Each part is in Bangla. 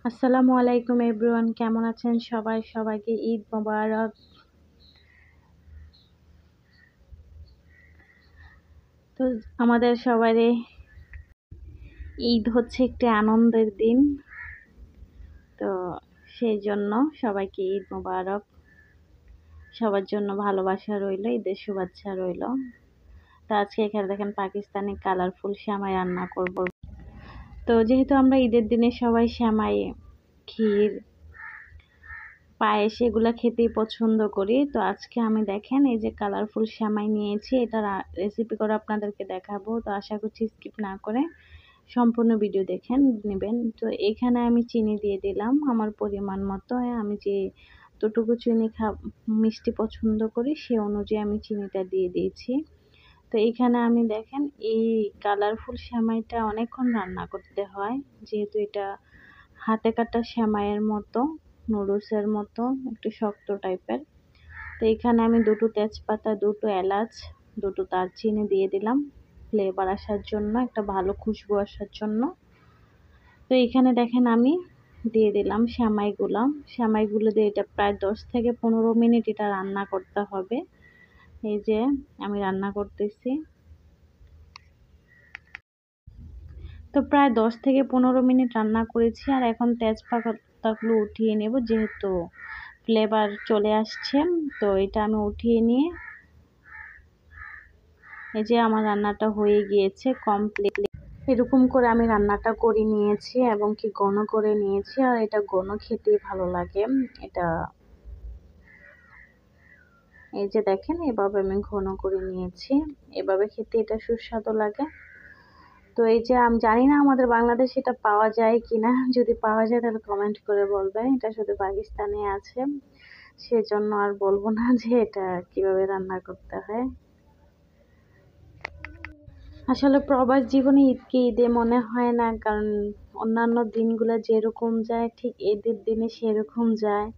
আসসালামু আলাইকুম এভরিওয়ান, কেমন আছেন সবাই? সবাইকে ঈদ মোবারক। তো আমাদের সবারই ঈদ হচ্ছে একটি আনন্দের দিন, তো সেই জন্য সবাইকে ঈদ মোবারক। সবার জন্য ভালোবাসা রইল, ঈদের শুভেচ্ছা রইল। তো আজকে এখানে দেখেন পাকিস্তানি কালারফুল সেমাই রান্না করব। তো যেহেতু আমরা ঈদের দিনে সবাই সেমাই, ক্ষীর, পায়েস এগুলা খেতেই পছন্দ করি, তো আজকে আমি দেখেন এই যে কালারফুল সেমাই নিয়েছি, এটা রেসিপি করে আপনাদেরকে দেখাবো। তো আশা করছি স্কিপ না করে সম্পূর্ণ ভিডিও দেখেন নেবেন। তো এখানে আমি চিনি দিয়ে দিলাম আমার পরিমাণ মতো। আমি যে যতটুকু চিনি মিষ্টি পছন্দ করি সে অনুযায়ী আমি চিনিটা দিয়ে দিয়েছি। তো এখানে আমি দেখেন এই কালারফুল সেমাইটা অনেকক্ষণ রান্না করতে হয়, যেহেতু এটা হাতে কাটা সেমাইয়ের মতো, নুডলসের মতো একটু শক্ত টাইপের। তো এখানে আমি দুটো তেজপাতা, দুটো এলাচ, দুটো দারচিনি দিয়ে দিলাম ফ্লেভার আসার জন্য, একটা ভালো খুশবু আসার জন্য। তো এখানে দেখেন আমি দিয়ে দিলাম সেমাইগুলো দিয়ে এটা প্রায় 10 থেকে 15 মিনিট এটা রান্না করতে হবে। এই যে আমি রান্না করতেছি। তো প্রায় 10 থেকে 15 মিনিট রান্না করেছি, আর এখন তেজপাতাগুলো উঠিয়ে নেব, যেহেতু ফ্লেভার চলে আসছে। তো এটা আমি উঠিয়ে নিয়ে এই যে আমার রান্নাটা হয়ে গিয়েছে কমপ্লিটলি। এরকম করে আমি রান্নাটা করে নিয়েছি এবং কি ঘন করে নিয়েছি, আর এটা ঘন খেতেই ভালো লাগে। এটা এই যে দেখেন এভাবে আমি ঘন করে নিয়েছি, এভাবে খেতে এটা সুস্বাদু লাগে। তো এই যে আমি জানি না আমাদের বাংলাদেশে এটা পাওয়া যায় কিনা, যদি পাওয়া যায় তাহলে কমেন্ট করে বলবেন। এটা শুধু পাকিস্তানে আছে, সেজন্য আর বলবো না যে এটা কিভাবে রান্না করতে হয়। আসলে প্রবাস জীবনে ঈদকে ঈদে মনে হয় না, কারণ অন্যান্য দিনগুলো যেরকম যায় ঠিক ঈদের দিনে সেরকম যায়।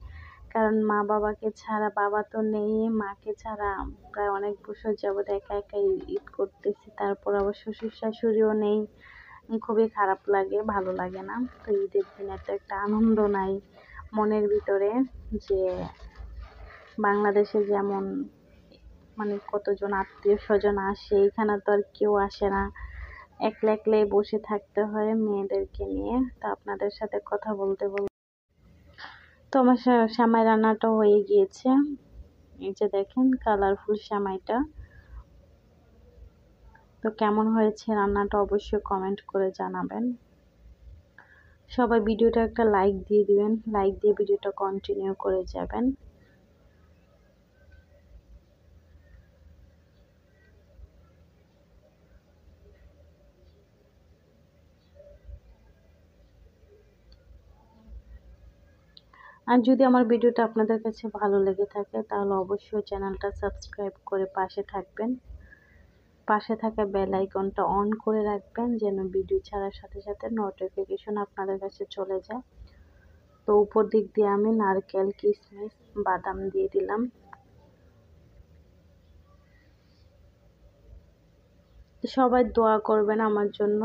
কারণ মা বাবাকে ছাড়া, বাবা তো নেই, মাকে ছাড়া প্রায় অনেক বছর যাবৎ একা একা ঈদ করতেছি। তারপর আবার শ্বশুর শাশুড়িও নেই, খুবই খারাপ লাগে, ভালো লাগে না। তো ঈদের দিনে তো একটা আনন্দ নাই মনের ভিতরে, যে বাংলাদেশে যেমন মানে কতজন আত্মীয় স্বজন আসে, এখানে তো আর কেউ আসে না, একলা একলাই বসে থাকতে হয় মেয়েদেরকে নিয়ে। তো আপনাদের সাথে কথা বলতে বলতে তো আমার সেমাই রান্নাটা হয়ে গিয়েছে। এই যে দেখেন কালারফুল সেমাইটা। তো কেমন হয়েছে রান্নাটা অবশ্যই কমেন্ট করে জানাবেন। সবাই ভিডিওটা একটা লাইক দিয়ে দিবেন, লাইক দিয়ে ভিডিওটা কন্টিনিউ করে যাবেন। আর যদি আমার ভিডিওটা আপনাদের কাছে ভালো লেগে থাকে তাহলে অবশ্যই চ্যানেলটা সাবস্ক্রাইব করে পাশে থাকবেন, পাশে থাকা বেল আইকনটা অন করে রাখবেন, যেন ভিডিও ছাড়ার সাথে সাথে নোটিফিকেশন আপনাদের কাছে চলে যায়। তো উপর দিক দিয়ে আমি নারকেল, কিশমিশ, বাদাম দিয়ে দিলাম। সবাই দোয়া করবেন আমার জন্য।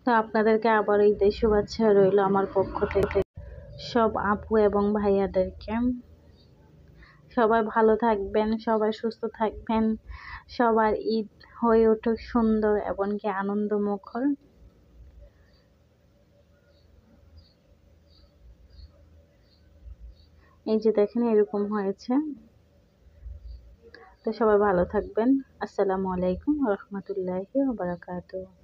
তো আপনাদেরকে আবার ঈদের শুভেচ্ছা রইল আমার পক্ষ থেকে, সব আপু এবং ভাইয়াদেরকে। সবাই ভালো থাকবেন, সবাই সুস্থ থাকবেন, সবার ঈদ হয়ে উঠুক সুন্দর এবং কি আনন্দমুখর। এই যে দেখেন এরকম হয়েছে। তো সবাই ভালো থাকবেন। আসসালামু আলাইকুম ওয়া রাহমাতুল্লাহি ওয়া বারাকাতুহু।